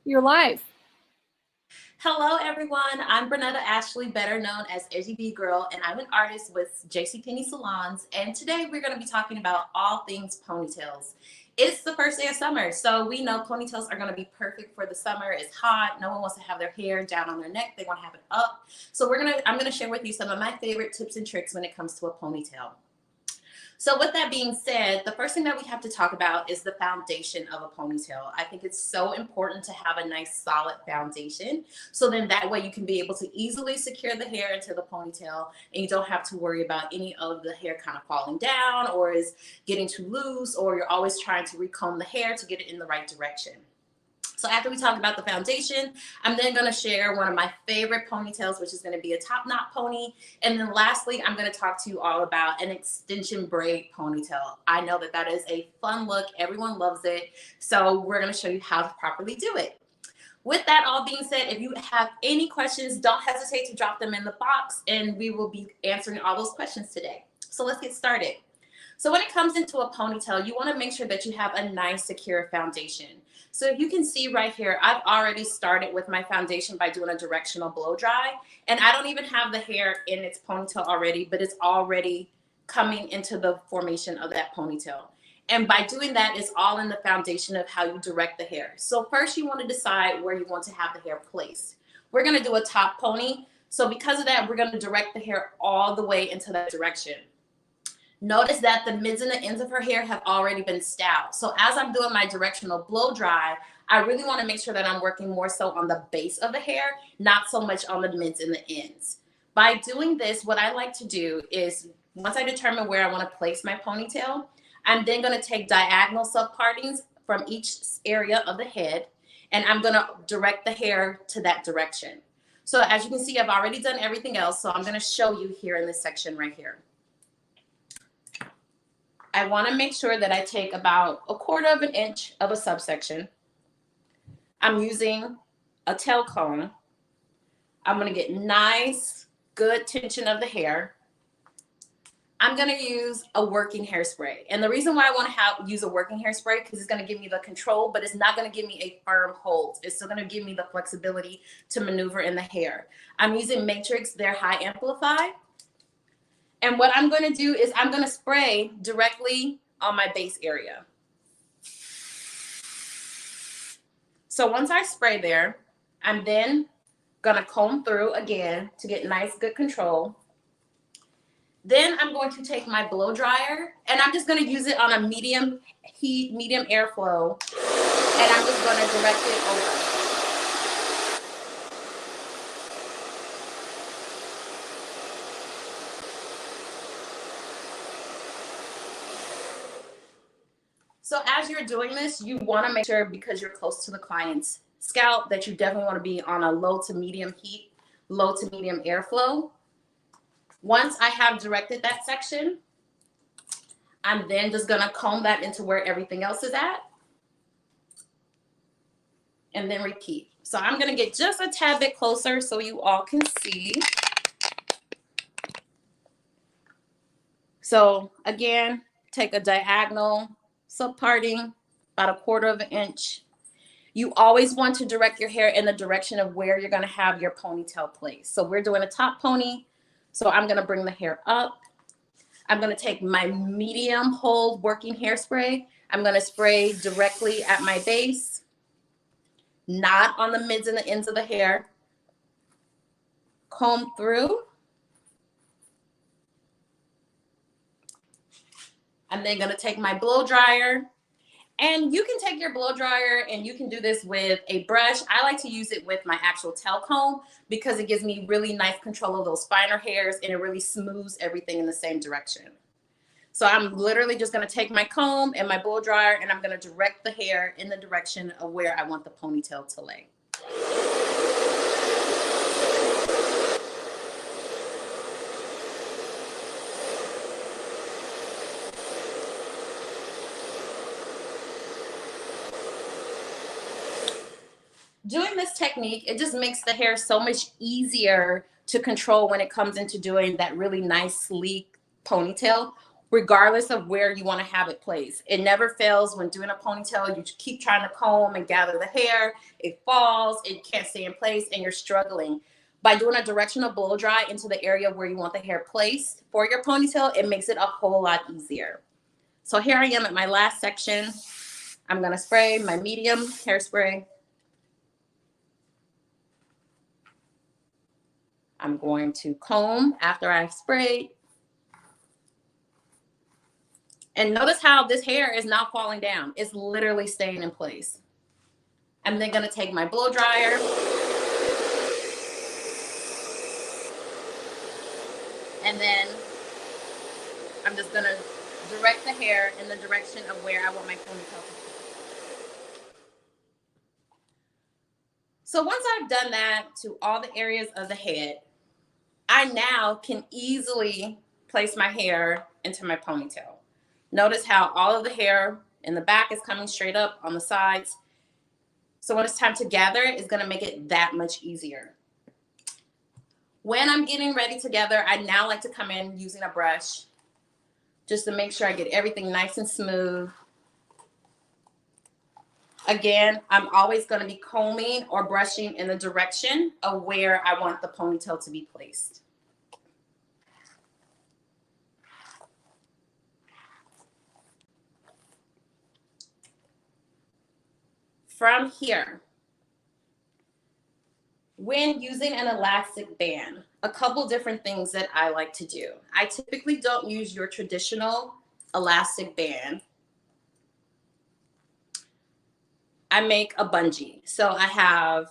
You're live. Hello, everyone. I'm Brendnetta Ashley, better known as SGB Girl, and I'm an artist with JCPenney Salons. And today we're going to be talking about all things ponytails. It's the first day of summer, so we know ponytails are going to be perfect for the summer. It's hot. No one wants to have their hair down on their neck. They want to have it up. So I'm going to share with you some of my favorite tips and tricks when it comes to a ponytail. So with that being said, the first thing that we have to talk about is the foundation of a ponytail. I think it's so important to have a nice solid foundation. So then that way you can be able to easily secure the hair into the ponytail and you don't have to worry about any of the hair kind of falling down or is getting too loose, or you're always trying to recomb the hair to get it in the right direction. So after we talk about the foundation, I'm then going to share one of my favorite ponytails, which is going to be a top knot pony. And then lastly, I'm going to talk to you all about an extension braid ponytail. I know that that is a fun look. Everyone loves it. So we're going to show you how to properly do it. With that all being said, if you have any questions, don't hesitate to drop them in the box and we will be answering all those questions today. So let's get started. So when it comes into a ponytail, you want to make sure that you have a nice secure foundation. So if you can see right here, I've already started with my foundation by doing a directional blow dry. And I don't even have the hair in its ponytail already, but it's already coming into the formation of that ponytail. And by doing that, it's all in the foundation of how you direct the hair. So first you want to decide where you want to have the hair placed. We're going to do a top pony. So because of that, we're going to direct the hair all the way into that direction. Notice that the mids and the ends of her hair have already been styled. So as I'm doing my directional blow dry, I really want to make sure that I'm working more so on the base of the hair, not so much on the mids and the ends. By doing this, what I like to do is once I determine where I want to place my ponytail, I'm then going to take diagonal subpartings from each area of the head, and I'm going to direct the hair to that direction. So as you can see, I've already done everything else. So I'm going to show you here in this section right here. I want to make sure that I take about 1/4 of an inch of a subsection. I'm using a tail comb. I'm going to get nice, good tension of the hair. I'm going to use a working hairspray. And the reason why I want to use a working hairspray because it's going to give me the control, but it's not going to give me a firm hold. It's still going to give me the flexibility to maneuver in the hair. I'm using Matrix, their High Amplify. And what I'm going to do is I'm going to spray directly on my base area. So once I spray there, I'm then going to comb through again to get nice, good control. Then I'm going to take my blow dryer and I'm just going to use it on a medium heat, medium airflow. And I'm just going to direct it over. So as you're doing this, you want to make sure, because you're close to the client's scalp, that you definitely want to be on a low to medium heat, low to medium airflow. Once I have directed that section, I'm then just going to comb that into where everything else is at. And then repeat. So I'm going to get just a tad bit closer so you all can see. So again, take a diagonal subparting, about 1/4 of an inch. You always want to direct your hair in the direction of where you're going to have your ponytail placed. So we're doing a top pony. So I'm going to bring the hair up. I'm going to take my medium hold working hairspray. I'm going to spray directly at my base, not on the mids and the ends of the hair. Comb through. I'm then going to take my blow dryer, and you can take your blow dryer and you can do this with a brush. I like to use it with my actual tail comb because it gives me really nice control of those finer hairs and it really smooths everything in the same direction. So I'm literally just going to take my comb and my blow dryer and I'm going to direct the hair in the direction of where I want the ponytail to lay. Doing this technique, it just makes the hair so much easier to control when it comes into doing that really nice, sleek ponytail regardless of where you want to have it placed. It never fails when doing a ponytail. You keep trying to comb and gather the hair. It falls, it can't stay in place, and you're struggling. By doing a directional blow dry into the area where you want the hair placed for your ponytail, it makes it a whole lot easier. So here I am at my last section. I'm going to spray my medium hairspray. I'm going to comb after I've sprayed. And notice how this hair is not falling down. It's literally staying in place. I'm then going to take my blow dryer. And then I'm just going to direct the hair in the direction of where I want my ponytail to be. So once I've done that to all the areas of the head, I now can easily place my hair into my ponytail. Notice how all of the hair in the back is coming straight up on the sides. So when it's time to gather, it's going to make it that much easier. When I'm getting ready to gather, I now like to come in using a brush just to make sure I get everything nice and smooth. Again, I'm always going to be combing or brushing in the direction of where I want the ponytail to be placed. From here, when using an elastic band, a couple different things that I like to do. I typically don't use your traditional elastic band. I make a bungee. So I have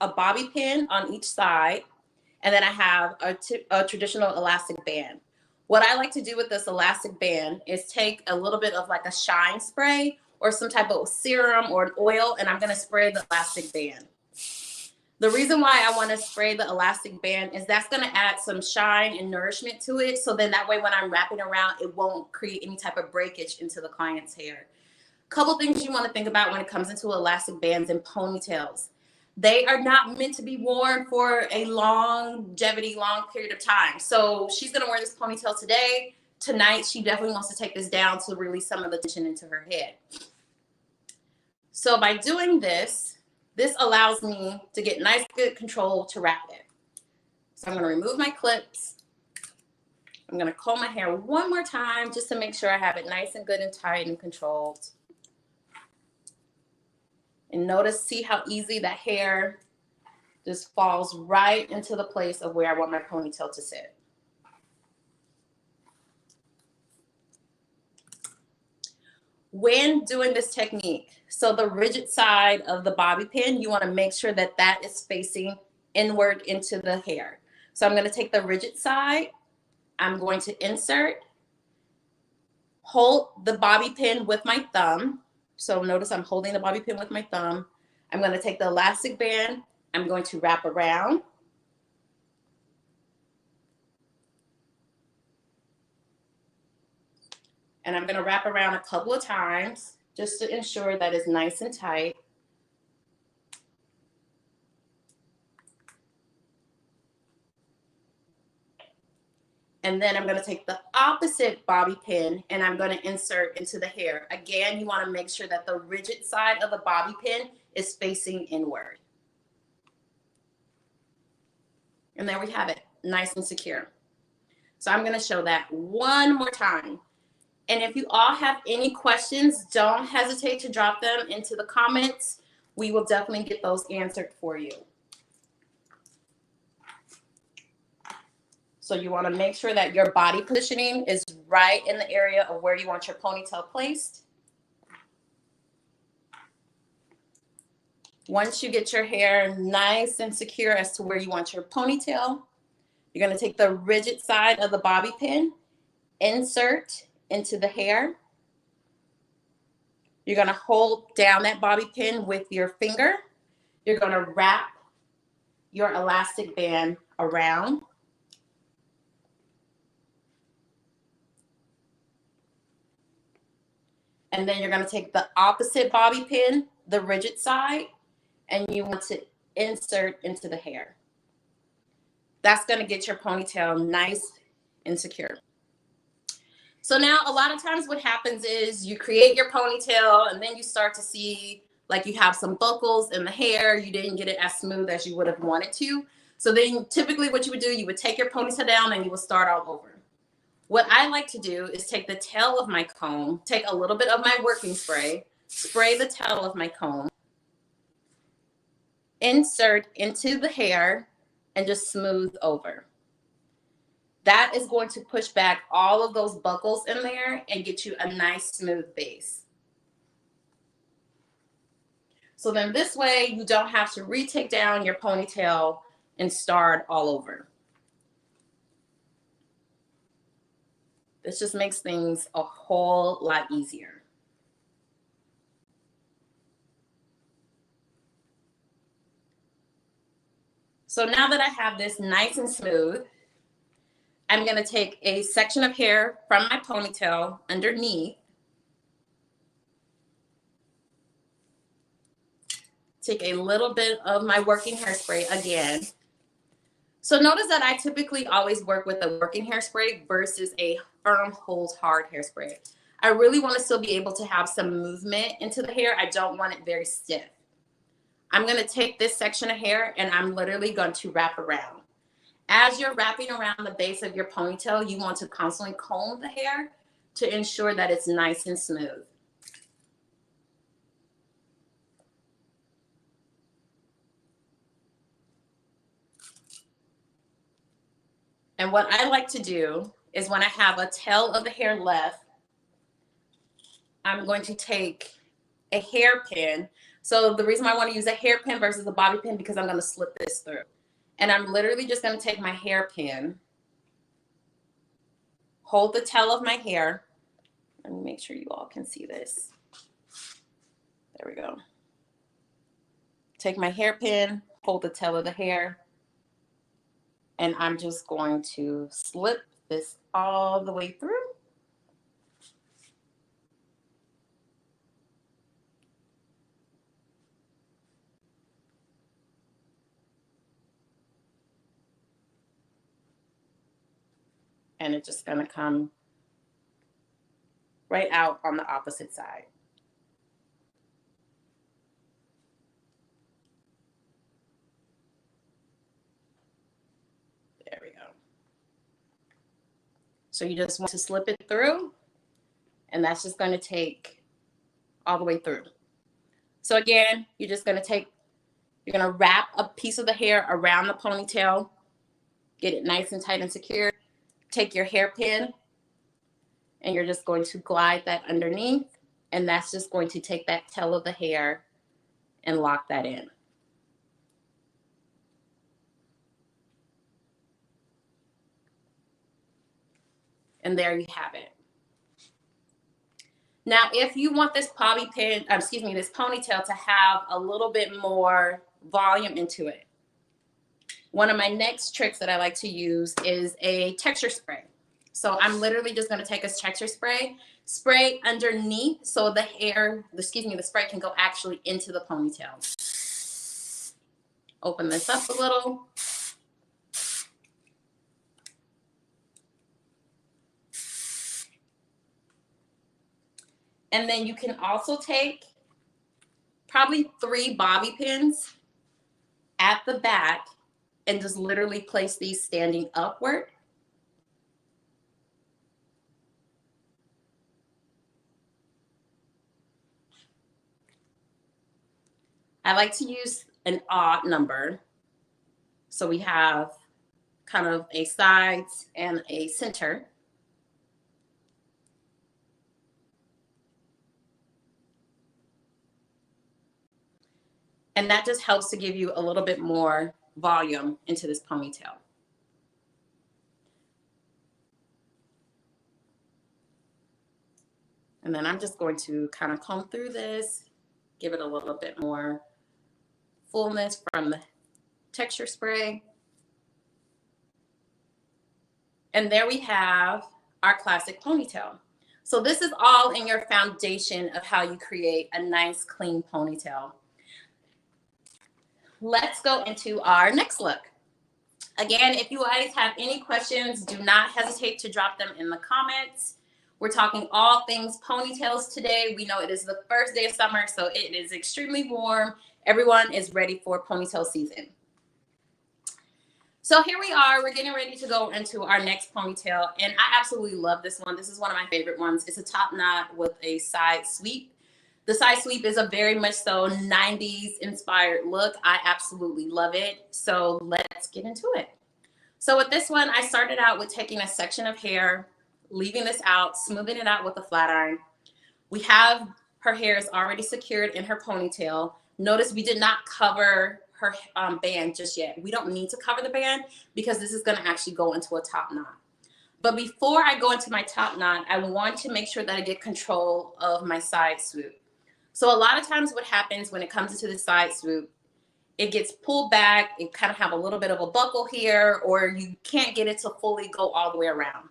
a bobby pin on each side, and then I have a traditional elastic band. What I like to do with this elastic band is take a little bit of like a shine spray or some type of serum or an oil, and I'm going to spray the elastic band. The reason why I want to spray the elastic band is that's going to add some shine and nourishment to it. So then that way when I'm wrapping around, it won't create any type of breakage into the client's hair. Couple things you want to think about when it comes into elastic bands and ponytails. They are not meant to be worn for a long period of time. So she's going to wear this ponytail today. Tonight, she definitely wants to take this down to release some of the tension into her head. So by doing this, this allows me to get nice, good control to wrap it. So I'm going to remove my clips. I'm going to comb my hair one more time just to make sure I have it nice and good and tight and controlled. And notice, see how easy that hair just falls right into the place of where I want my ponytail to sit. When doing this technique, so the rigid side of the bobby pin, you want to make sure that that is facing inward into the hair. So I'm going to take the rigid side. I'm going to insert, hold the bobby pin with my thumb. So notice I'm holding the bobby pin with my thumb. I'm going to take the elastic band. I'm going to wrap around. And I'm going to wrap around a couple of times just to ensure that it's nice and tight. And then I'm going to take the opposite bobby pin and I'm going to insert into the hair. Again, you want to make sure that the rigid side of the bobby pin is facing inward. And there we have it, nice and secure. So I'm going to show that one more time. And if you all have any questions, don't hesitate to drop them into the comments. We will definitely get those answered for you. So you want to make sure that your body positioning is right in the area of where you want your ponytail placed. Once you get your hair nice and secure as to where you want your ponytail, you're going to take the rigid side of the bobby pin, insert into the hair. You're going to hold down that bobby pin with your finger. You're going to wrap your elastic band around. And then you're going to take the opposite bobby pin, the rigid side, and you want to insert into the hair. That's going to get your ponytail nice and secure. So now a lot of times what happens is you create your ponytail and then you start to see like you have some buckles in the hair. You didn't get it as smooth as you would have wanted to. So then typically what you would do, you would take your ponytail down and you would start all over. What I like to do is take the tail of my comb, take a little bit of my working spray, spray the tail of my comb, insert into the hair, and just smooth over. That is going to push back all of those buckles in there and get you a nice smooth base. So then this way you don't have to retake down your ponytail and start all over. This just makes things a whole lot easier. So now that I have this nice and smooth, I'm going to take a section of hair from my ponytail underneath, take a little bit of my working hairspray again. So notice that I typically always work with a working hairspray versus a firm hold hard hairspray. I really want to still be able to have some movement into the hair. I don't want it very stiff. I'm going to take this section of hair and I'm literally going to wrap around. As you're wrapping around the base of your ponytail, you want to constantly comb the hair to ensure that it's nice and smooth. And what I like to do is when I have a tail of the hair left, I'm going to take a hairpin. So the reason why I want to use a hairpin versus a bobby pin because I'm going to slip this through. And I'm literally just going to take my hairpin, hold the tail of my hair. Let me make sure you all can see this. There we go. Take my hairpin, hold the tail of the hair, and I'm just going to slip this all the way through. And it's just going to come right out on the opposite side. There we go. So you just want to slip it through, and that's just going to take all the way through. So again, you're going to wrap a piece of the hair around the ponytail, get it nice and tight and secure. Take your hairpin and you're just going to glide that underneath, and that's just going to take that tail of the hair and lock that in. And there you have it. Now, if you want this this ponytail to have a little bit more volume into it, one of my next tricks that I like to use is a texture spray. So I'm literally just going to take a texture spray underneath so the spray can go actually into the ponytail. Open this up a little. And then you can also take probably 3 bobby pins at the back and just literally place these standing upward. I like to use an odd number. So we have kind of a sides and a center. And that just helps to give you a little bit more volume into this ponytail. And then I'm just going to kind of comb through this, give it a little bit more fullness from the texture spray. And there we have our classic ponytail. So this is all in your foundation of how you create a nice, clean ponytail. Let's go into our next look. Again, if you guys have any questions, do not hesitate to drop them in the comments. We're talking all things ponytails today. We know it is the first day of summer, so it is extremely warm. Everyone is ready for ponytail season. So here we are, we're getting ready to go into our next ponytail, and I absolutely love this one. This is one of my favorite ones. It's a top knot with a side sweep. The side sweep is a very much so 90s inspired look. I absolutely love it. So let's get into it. So with this one, I started out with taking a section of hair, leaving this out, smoothing it out with a flat iron. We have her hair is already secured in her ponytail. Notice we did not cover her band just yet. We don't need to cover the band because this is going to actually go into a top knot. But before I go into my top knot, I want to make sure that I get control of my side swoop. So a lot of times what happens when it comes into the side swoop, it gets pulled back, it kind of have a little bit of a buckle here, or you can't get it to fully go all the way around.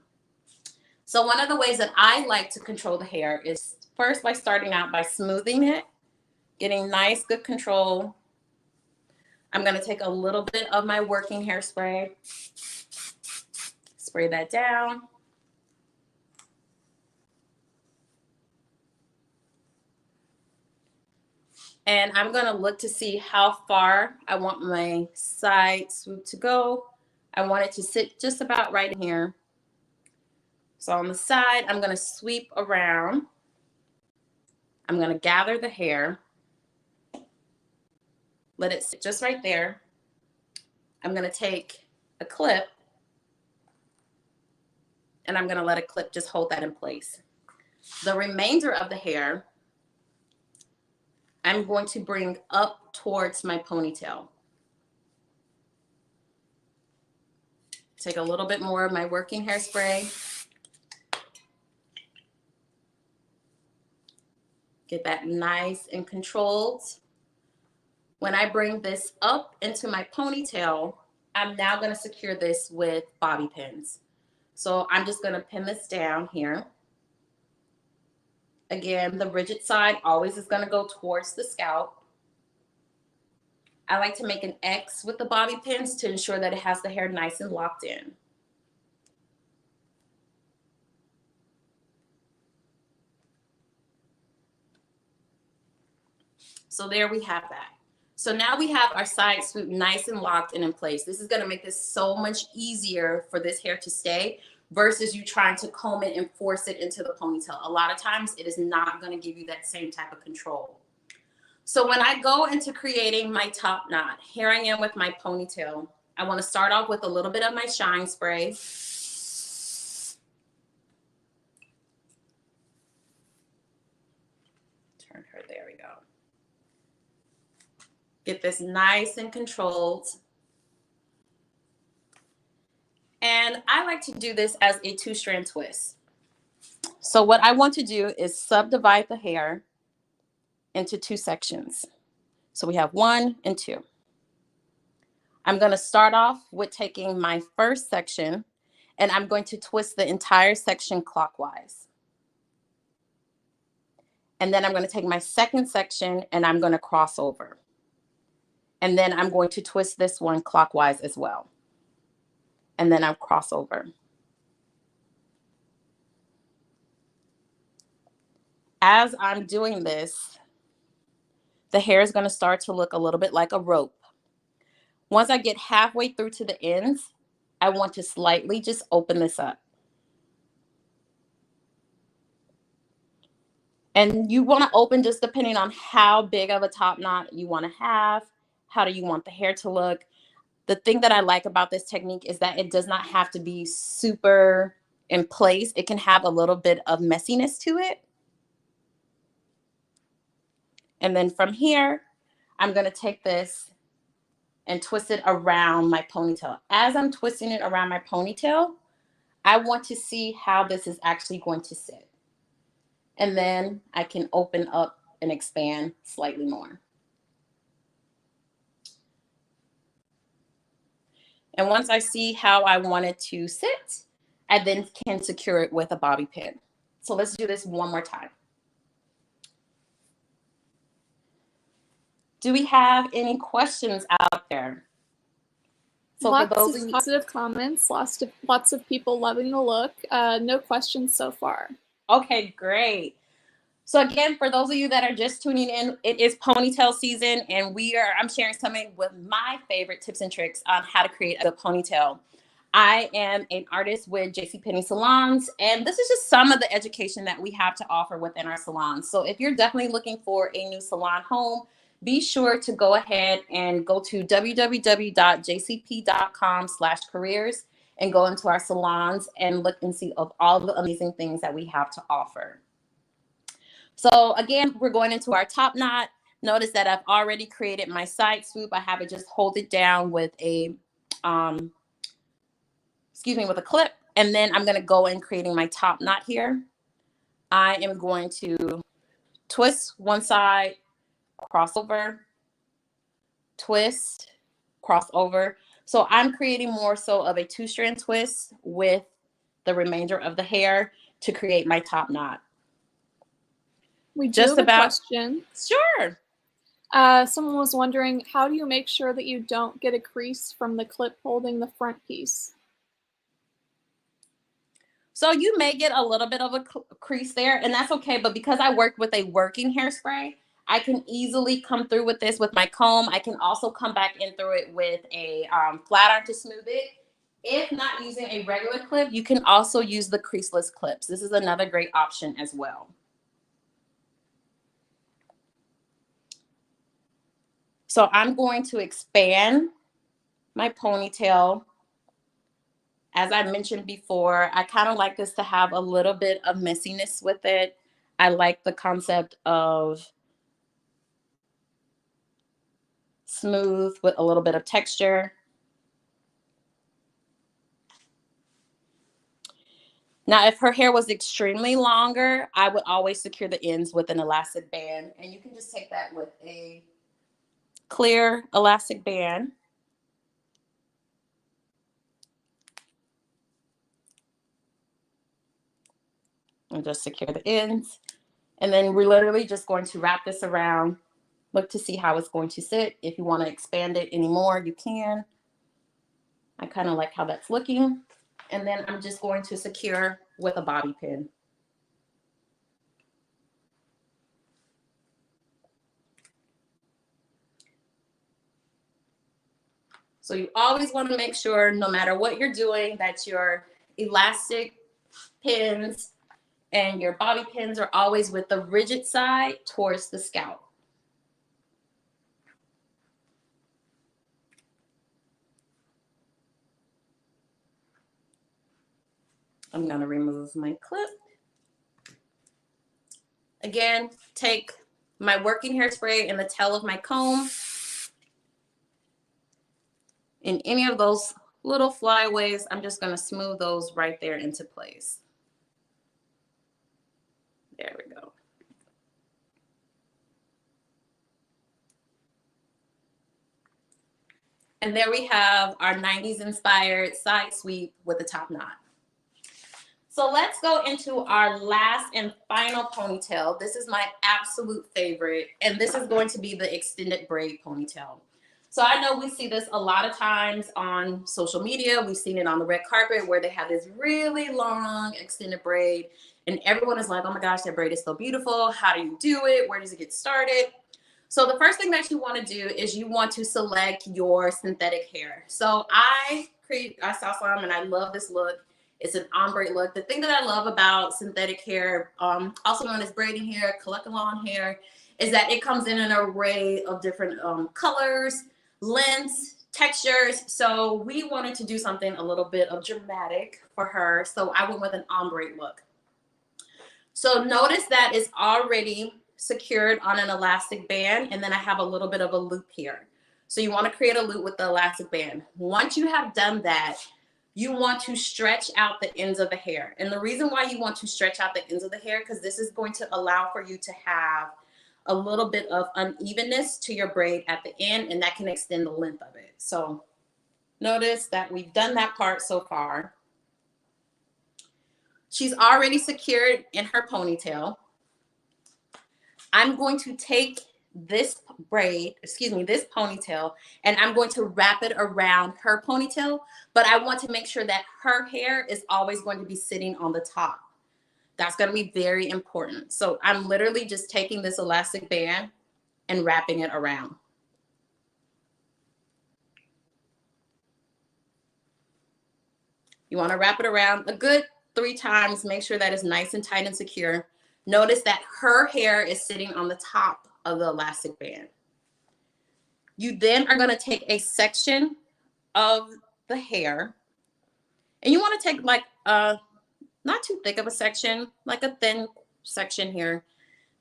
So one of the ways that I like to control the hair is first by starting out by smoothing it, getting nice, good control. I'm going to take a little bit of my working hairspray, spray that down. And I'm going to look to see how far I want my side swoop to go. I want it to sit just about right here. So on the side, I'm going to sweep around. I'm going to gather the hair. Let it sit just right there. I'm going to take a clip and I'm going to let a clip just hold that in place. The remainder of the hair, I'm going to bring up towards my ponytail. Take a little bit more of my working hairspray. Get that nice and controlled. When I bring this up into my ponytail, I'm now going to secure this with bobby pins. So I'm just going to pin this down here. Again, the rigid side always is going to go towards the scalp. I like to make an X with the bobby pins to ensure that it has the hair nice and locked in. So there we have that. So now we have our side swoop nice and locked and in place. This is going to make this so much easier for this hair to stay versus you trying to comb it and force it into the ponytail. A lot of times it is not going to give you that same type of control. So when I go into creating my top knot, here I am with my ponytail. I want to start off with a little bit of my shine spray. Turn her, there we go. Get this nice and controlled. And I like to do this as a 2-strand twist. So what I want to do is subdivide the hair into 2 sections. So we have 1 and 2. I'm going to start off with taking my first section and I'm going to twist the entire section clockwise. And then I'm going to take my second section and I'm going to cross over. And then I'm going to twist this one clockwise as well. And then I'll cross over. As I'm doing this, the hair is going to start to look a little bit like a rope. Once I get halfway through to the ends, I want to slightly just open this up. And you want to open just depending on how big of a top knot you want to have. How do you want the hair to look? The thing that I like about this technique is that it does not have to be super in place. It can have a little bit of messiness to it. And then from here, I'm going to take this and twist it around my ponytail. As I'm twisting it around my ponytail, I want to see how this is actually going to sit. And then I can open up and expand slightly more. And once I see how I want it to sit, I then can secure it with a bobby pin. So let's do this one more time. Do we have any questions out there? So lots of positive comments, lots of people loving the look. No questions so far. Okay, great. So again, for those of you that are just tuning in, it is ponytail season, and I'm sharing something with my favorite tips and tricks on how to create a ponytail. I am an artist with JCPenney salons, and this is just some of the education that we have to offer within our salons. So if you're definitely looking for a new salon home, be sure to go ahead and go to www.jcp.com/careers and go into our salons and look and see of all the amazing things that we have to offer. So again, we're going into our top knot. Notice that I've already created my side swoop. I have it just hold it down with a, with a clip. And then I'm going to go in creating my top knot here. I am going to twist one side, cross over, twist, cross over. So I'm creating more so of a 2-strand twist with the remainder of the hair to create my top knot. We just have a question. Sure. Someone was wondering, how do you make sure that you don't get a crease from the clip holding the front piece? So you may get a little bit of a crease there, and that's okay. But because I work with a working hairspray, I can easily come through with this with my comb. I can also come back in through it with a flat iron to smooth it. If not using a regular clip, you can also use the creaseless clips. This is another great option as well. So I'm going to expand my ponytail. As I mentioned before, I kind of like this to have a little bit of messiness with it. I like the concept of smooth with a little bit of texture. Now, if her hair was extremely longer, I would always secure the ends with an elastic band. And you can just take that with a clear elastic band. And just secure the ends. And then we're literally just going to wrap this around. Look to see how it's going to sit. If you want to expand it anymore, you can. I kind of like how that's looking. And then I'm just going to secure with a bobby pin. So you always want to make sure, no matter what you're doing, that your elastic pins and your bobby pins are always with the rigid side towards the scalp. I'm going to remove my clip. Again, take my working hairspray and the tail of my comb. In any of those little flyaways, I'm just going to smooth those right there into place. There we go. And there we have our 90s inspired side sweep with a top knot. So let's go into our last and final ponytail. This is my absolute favorite, and this is going to be the extended braid ponytail. So I know we see this a lot of times on social media. We've seen it on the red carpet where they have this really long extended braid, and everyone is like, oh my gosh, that braid is so beautiful. How do you do it? Where does it get started? So the first thing that you want to do is you want to select your synthetic hair. So I saw some and I love this look. It's an ombre look. The thing that I love about synthetic hair, also known as braiding hair, color hair, is that it comes in an array of different colors, lengths, textures. So we wanted to do something a little bit of dramatic for her. So I went with an ombre look. So notice that it's already secured on an elastic band, and then I have a little bit of a loop here. So you want to create a loop with the elastic band. Once you have done that, you want to stretch out the ends of the hair. And the reason why you want to stretch out the ends of the hair, because this is going to allow for you to have a little bit of unevenness to your braid at the end, and that can extend the length of it. So notice that we've done that part so far. She's already secured in her ponytail. I'm going to take this this ponytail, and I'm going to wrap it around her ponytail, but I want to make sure that her hair is always going to be sitting on the top. That's going to be very important. So I'm literally just taking this elastic band and wrapping it around. You want to wrap it around a good 3 times. Make sure that it's nice and tight and secure. Notice that her hair is sitting on the top of the elastic band. You then are going to take a section of the hair, and you want to take like not too thick of a section, like a thin section here.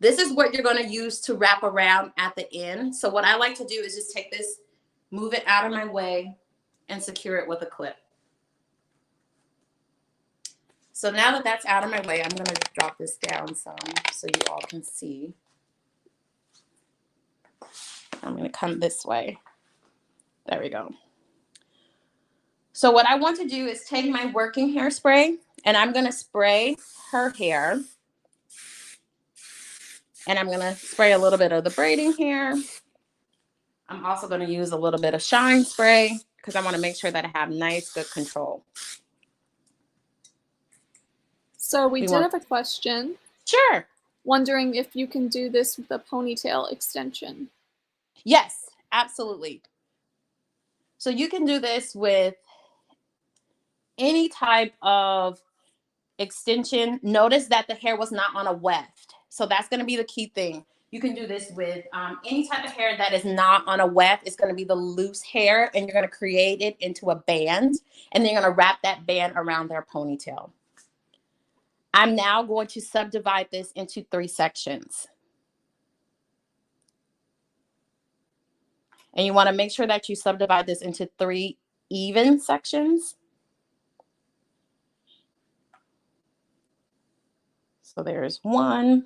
This is what you're going to use to wrap around at the end. So what I like to do is just take this, move it out of my way, and secure it with a clip. So now that that's out of my way, I'm going to drop this down some so you all can see. I'm going to come this way. There we go. So what I want to do is take my working hairspray, and I'm going to spray her hair. And I'm going to spray a little bit of the braiding hair. I'm also going to use a little bit of shine spray because I want to make sure that I have nice, good control. So we did have a question. Sure. Wondering if you can do this with a ponytail extension. Yes, absolutely. So you can do this with any type of extension. Notice that the hair was not on a weft. So that's going to be the key thing. You can do this with any type of hair that is not on a weft. It's going to be the loose hair, and you're going to create it into a band, and then you're going to wrap that band around their ponytail. I'm now going to subdivide this into 3 sections. And you want to make sure that you subdivide this into 3 even sections. So there's 1.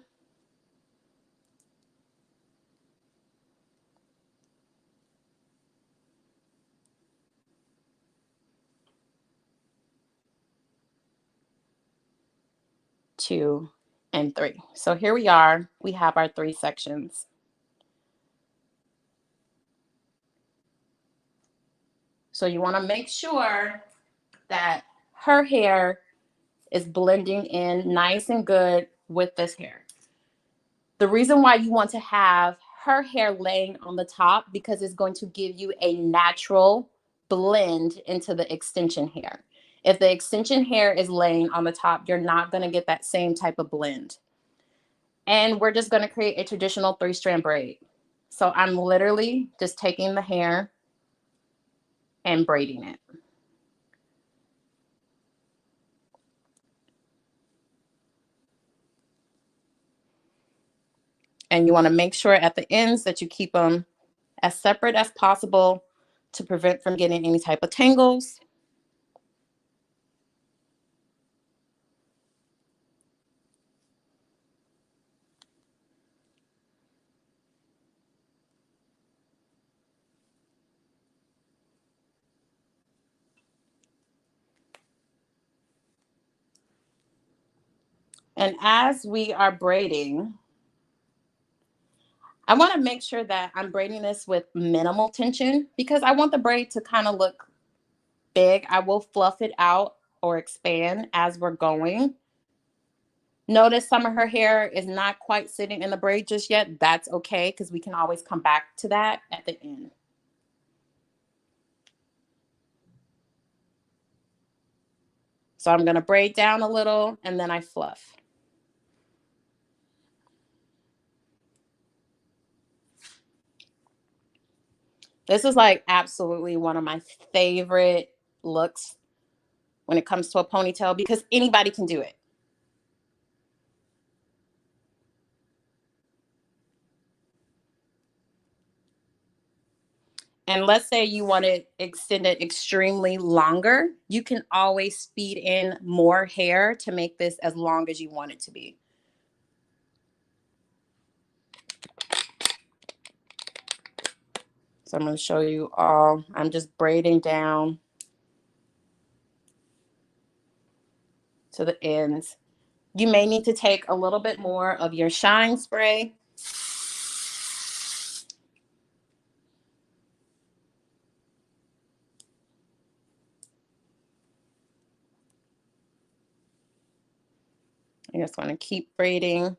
2, and 3. So here we are. We have our 3 sections. So you want to make sure that her hair is blending in nice and good with this hair. The reason why you want to have her hair laying on the top, because it's going to give you a natural blend into the extension hair. If the extension hair is laying on the top, you're not going to get that same type of blend. And we're just going to create a traditional 3-strand braid. So I'm literally just taking the hair and braiding it. And you want to make sure at the ends that you keep them as separate as possible to prevent from getting any type of tangles. And as we are braiding, I want to make sure that I'm braiding this with minimal tension because I want the braid to kind of look big. I will fluff it out or expand as we're going. Notice some of her hair is not quite sitting in the braid just yet. That's okay because we can always come back to that at the end. So I'm going to braid down a little and then I fluff. This is like absolutely one of my favorite looks when it comes to a ponytail because anybody can do it. And let's say you want to extend it extremely longer, you can always speed in more hair to make this as long as you want it to be. So I'm going to show you all. I'm just braiding down to the ends. You may need to take a little bit more of your shine spray. You just want to keep braiding.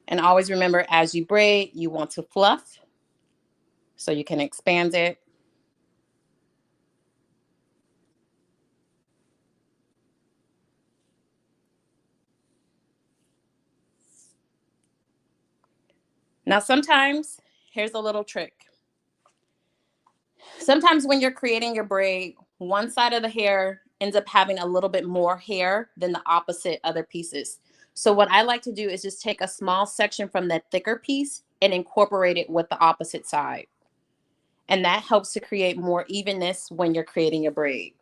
And always remember, as you braid, you want to fluff so you can expand it. Now, sometimes, here's a little trick. Sometimes when you're creating your braid, one side of the hair ends up having a little bit more hair than the opposite other pieces. So what I like to do is just take a small section from that thicker piece and incorporate it with the opposite side. And that helps to create more evenness when you're creating your braid.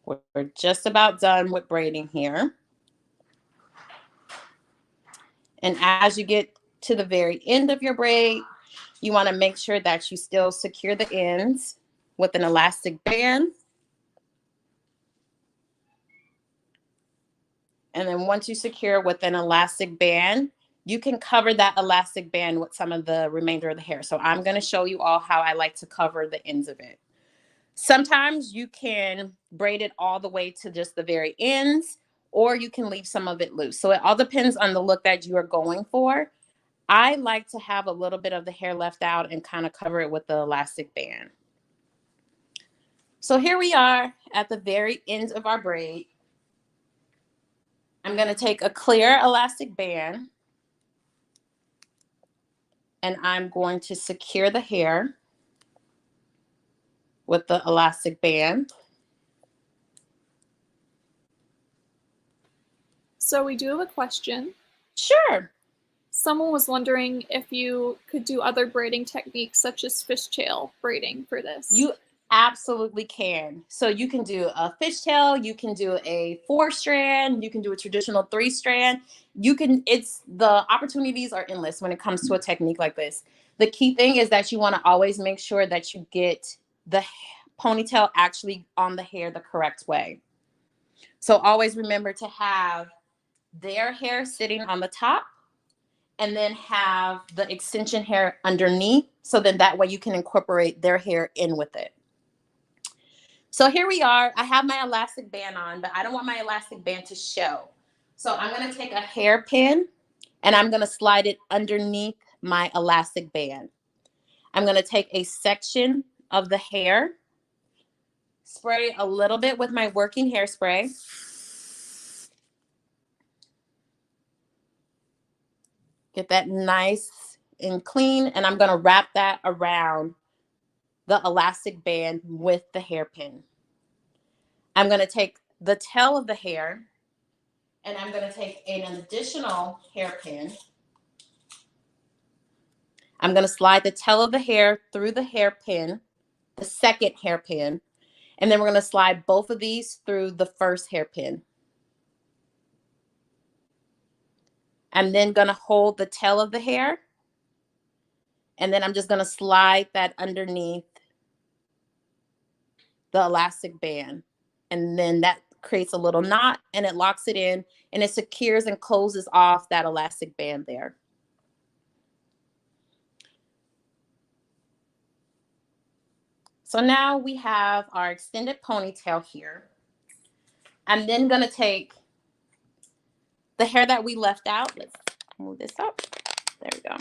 We're just about done with braiding here. And as you get to the very end of your braid, you want to make sure that you still secure the ends with an elastic band. And then once you secure with an elastic band, you can cover that elastic band with some of the remainder of the hair. So I'm going to show you all how I like to cover the ends of it. Sometimes you can braid it all the way to just the very ends, or you can leave some of it loose. So it all depends on the look that you are going for. I like to have a little bit of the hair left out and kind of cover it with the elastic band. So here we are at the very end of our braid. I'm going to take a clear elastic band and I'm going to secure the hair with the elastic band. So we do have a question. Sure. Someone was wondering if you could do other braiding techniques such as fishtail braiding for this. You absolutely can. So you can do a fishtail, you can do a 4-strand, you can do a traditional 3-strand. The opportunities are endless when it comes to a technique like this. The key thing is that you want to always make sure that you get the ponytail actually on the hair the correct way. So always remember to have their hair sitting on the top and then have the extension hair underneath. So then that way you can incorporate their hair in with it. So here we are. I have my elastic band on, but I don't want my elastic band to show. So I'm going to take a hairpin and I'm going to slide it underneath my elastic band. I'm going to take a section of the hair, spray a little bit with my working hairspray. Get that nice and clean, and I'm going to wrap that around the elastic band with the hairpin. I'm going to take the tail of the hair and I'm going to take an additional hairpin. I'm going to slide the tail of the hair through the hairpin, the second hairpin, and then we're going to slide both of these through the first hairpin. I'm then going to hold the tail of the hair, and then I'm just going to slide that underneath the elastic band. And then that creates a little knot and it locks it in and it secures and closes off that elastic band there. So now we have our extended ponytail here. I'm then going to take the hair that we left out. Let's move this up. There we go.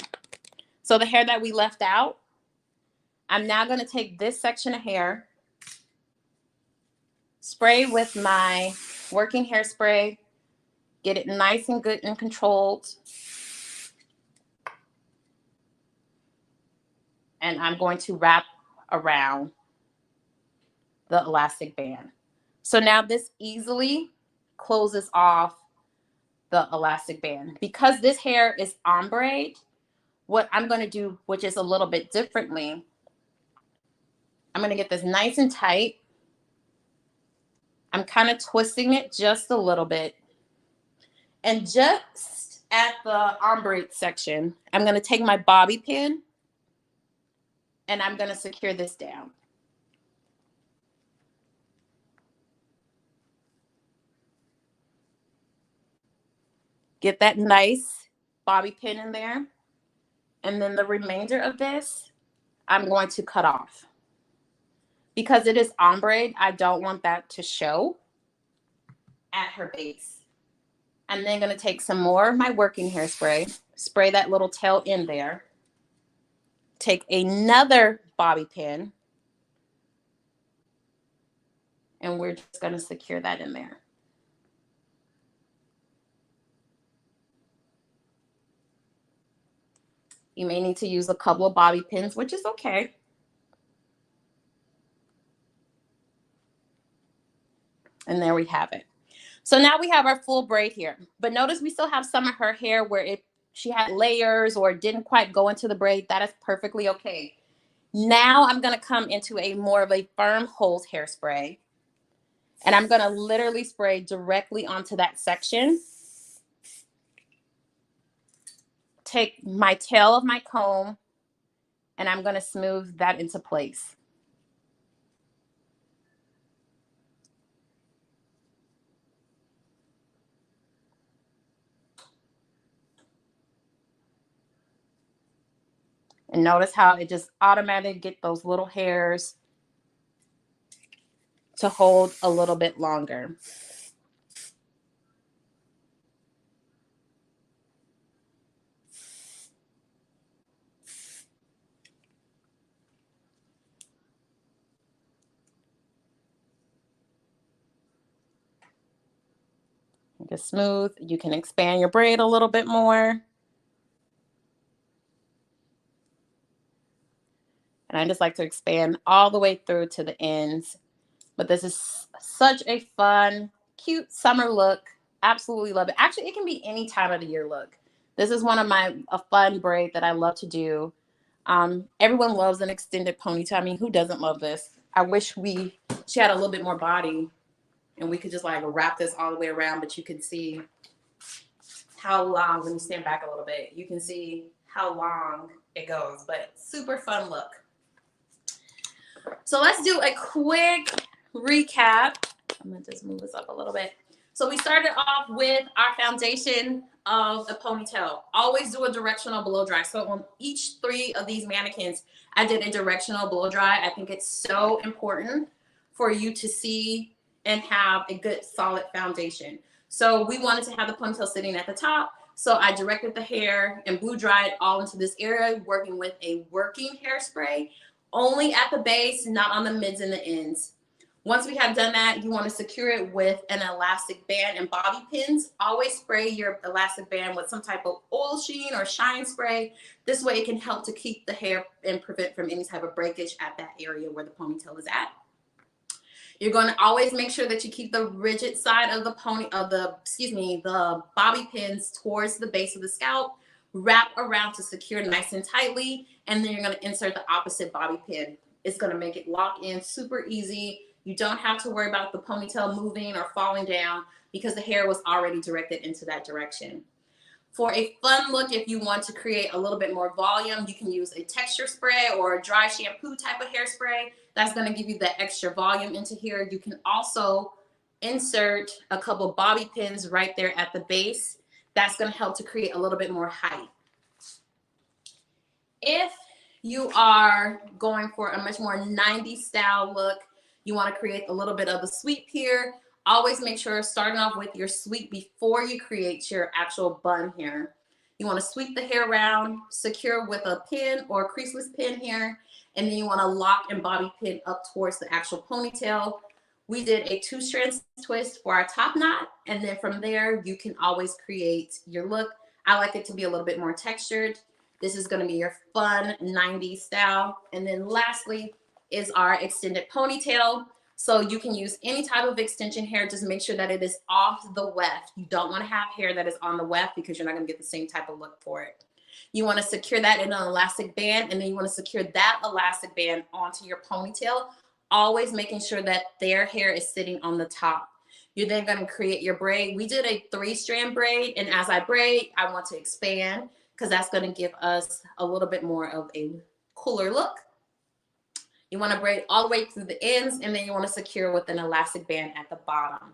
So the hair that we left out, I'm now going to take this section of hair, spray with my working hairspray, get it nice and good and controlled. And I'm going to wrap around the elastic band. So now this easily closes off the elastic band. Because this hair is ombre, what I'm going to do, which is a little bit differently, I'm going to get this nice and tight. I'm kind of twisting it just a little bit. And just at the ombre section, I'm going to take my bobby pin and I'm going to secure this down. Get that nice bobby pin in there. And then the remainder of this, I'm going to cut off. because it is ombre, I don't want that to show at her base. I'm then going to take some more of my working hairspray, spray that little tail in there, take another bobby pin, and we're just going to secure that in there. You may need to use a couple of bobby pins, which is okay. And there we have it. So now we have our full braid here, but notice we still have some of her hair where she had layers or didn't quite go into the braid. That is perfectly okay. Now I'm going to come into a more of a firm hold hairspray, and I'm going to literally spray directly onto that section. Take my tail of my comb, and I'm going to smooth that into place. And notice how it just automatically get those little hairs to hold a little bit longer. Get smooth. You can expand your braid a little bit more. And I just like to expand all the way through to the ends. But this is such a fun, cute summer look. Absolutely love it. Actually, it can be any time of the year look. This is one of a fun braid that I love to do. Everyone loves an extended ponytail. I mean, who doesn't love this? I wish she had a little bit more body and we could just like wrap this all the way around, but you can see how long, when you stand back a little bit, you can see how long it goes, but super fun look. So let's do a quick recap. I'm gonna just move this up a little bit. So we started off with our foundation of a ponytail. Always do a directional blow dry. So on each 3 of these mannequins, I did a directional blow dry. I think it's so important for you to see and have a good solid foundation. So we wanted to have the ponytail sitting at the top. So I directed the hair and blow dried all into this area, working with a working hairspray, only at the base, not on the mids and the ends. Once we have done that, you want to secure it with an elastic band and bobby pins. Always spray your elastic band with some type of oil sheen or shine spray. This way it can help to keep the hair and prevent from any type of breakage at that area where the ponytail is at. You're going to always make sure that you keep the rigid side of the bobby pins towards the base of the scalp. Wrap around to secure nice and tightly, and then you're going to insert the opposite bobby pin. It's going to make it lock in super easy. You don't have to worry about the ponytail moving or falling down because the hair was already directed into that direction. For a fun look, if you want to create a little bit more volume, you can use a texture spray or a dry shampoo type of hairspray. That's going to give you the extra volume into here. You can also insert a couple bobby pins right there at the base. That's going to help to create a little bit more height. If you are going for a much more 90s style look, you want to create a little bit of a sweep here. Always make sure starting off with your sweep before you create your actual bun here. You want to sweep the hair around, secure with a pin or a creaseless pin here, and then you want to lock and bobby pin up towards the actual ponytail. We did a 2-strand twist for our top knot, and then from there you can always create your look. I like it to be a little bit more textured. This is going to be your fun 90s style. And then lastly is our extended ponytail. So you can use any type of extension hair. Just make sure that it is off the weft. You don't want to have hair that is on the weft because you're not going to get the same type of look for it. You want to secure that in an elastic band, and then you want to secure that elastic band onto your ponytail, always making sure that their hair is sitting on the top. You're then going to create your braid. We did a 3-strand braid, and as I braid, I want to expand because that's going to give us a little bit more of a cooler look. You want to braid all the way through the ends, and then you want to secure with an elastic band at the bottom.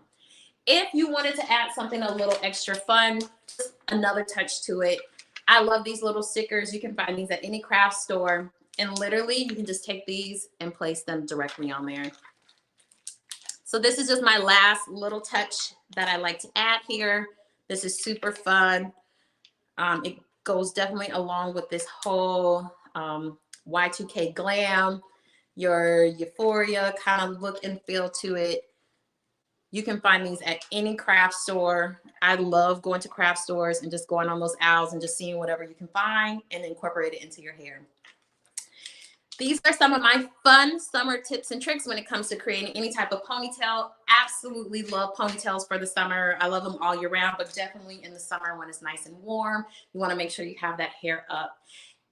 If you wanted to add something a little extra fun, just another touch to it, I love these little stickers. You can find these at any craft store. And literally you can just take these and place them directly on there. So this is just my last little touch that I like to add here. This is super fun. It goes definitely along with this whole Y2K glam, your euphoria kind of look and feel to it. You can find these at any craft store. I love going to craft stores and just going on those aisles and just seeing whatever you can find and incorporate it into your hair. These are some of my fun summer tips and tricks when it comes to creating any type of ponytail. Absolutely love ponytails for the summer. I love them all year round, but definitely in the summer when it's nice and warm, you want to make sure you have that hair up.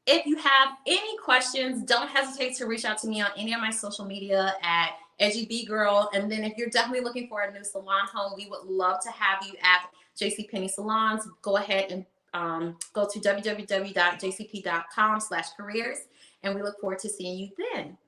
If you have any questions, don't hesitate to reach out to me on any of my social media at edgybgirl. And then if you're definitely looking for a new salon home, we would love to have you at JCPenney Salons. Go ahead and go to www.jcp.com/careers. And we look forward to seeing you then.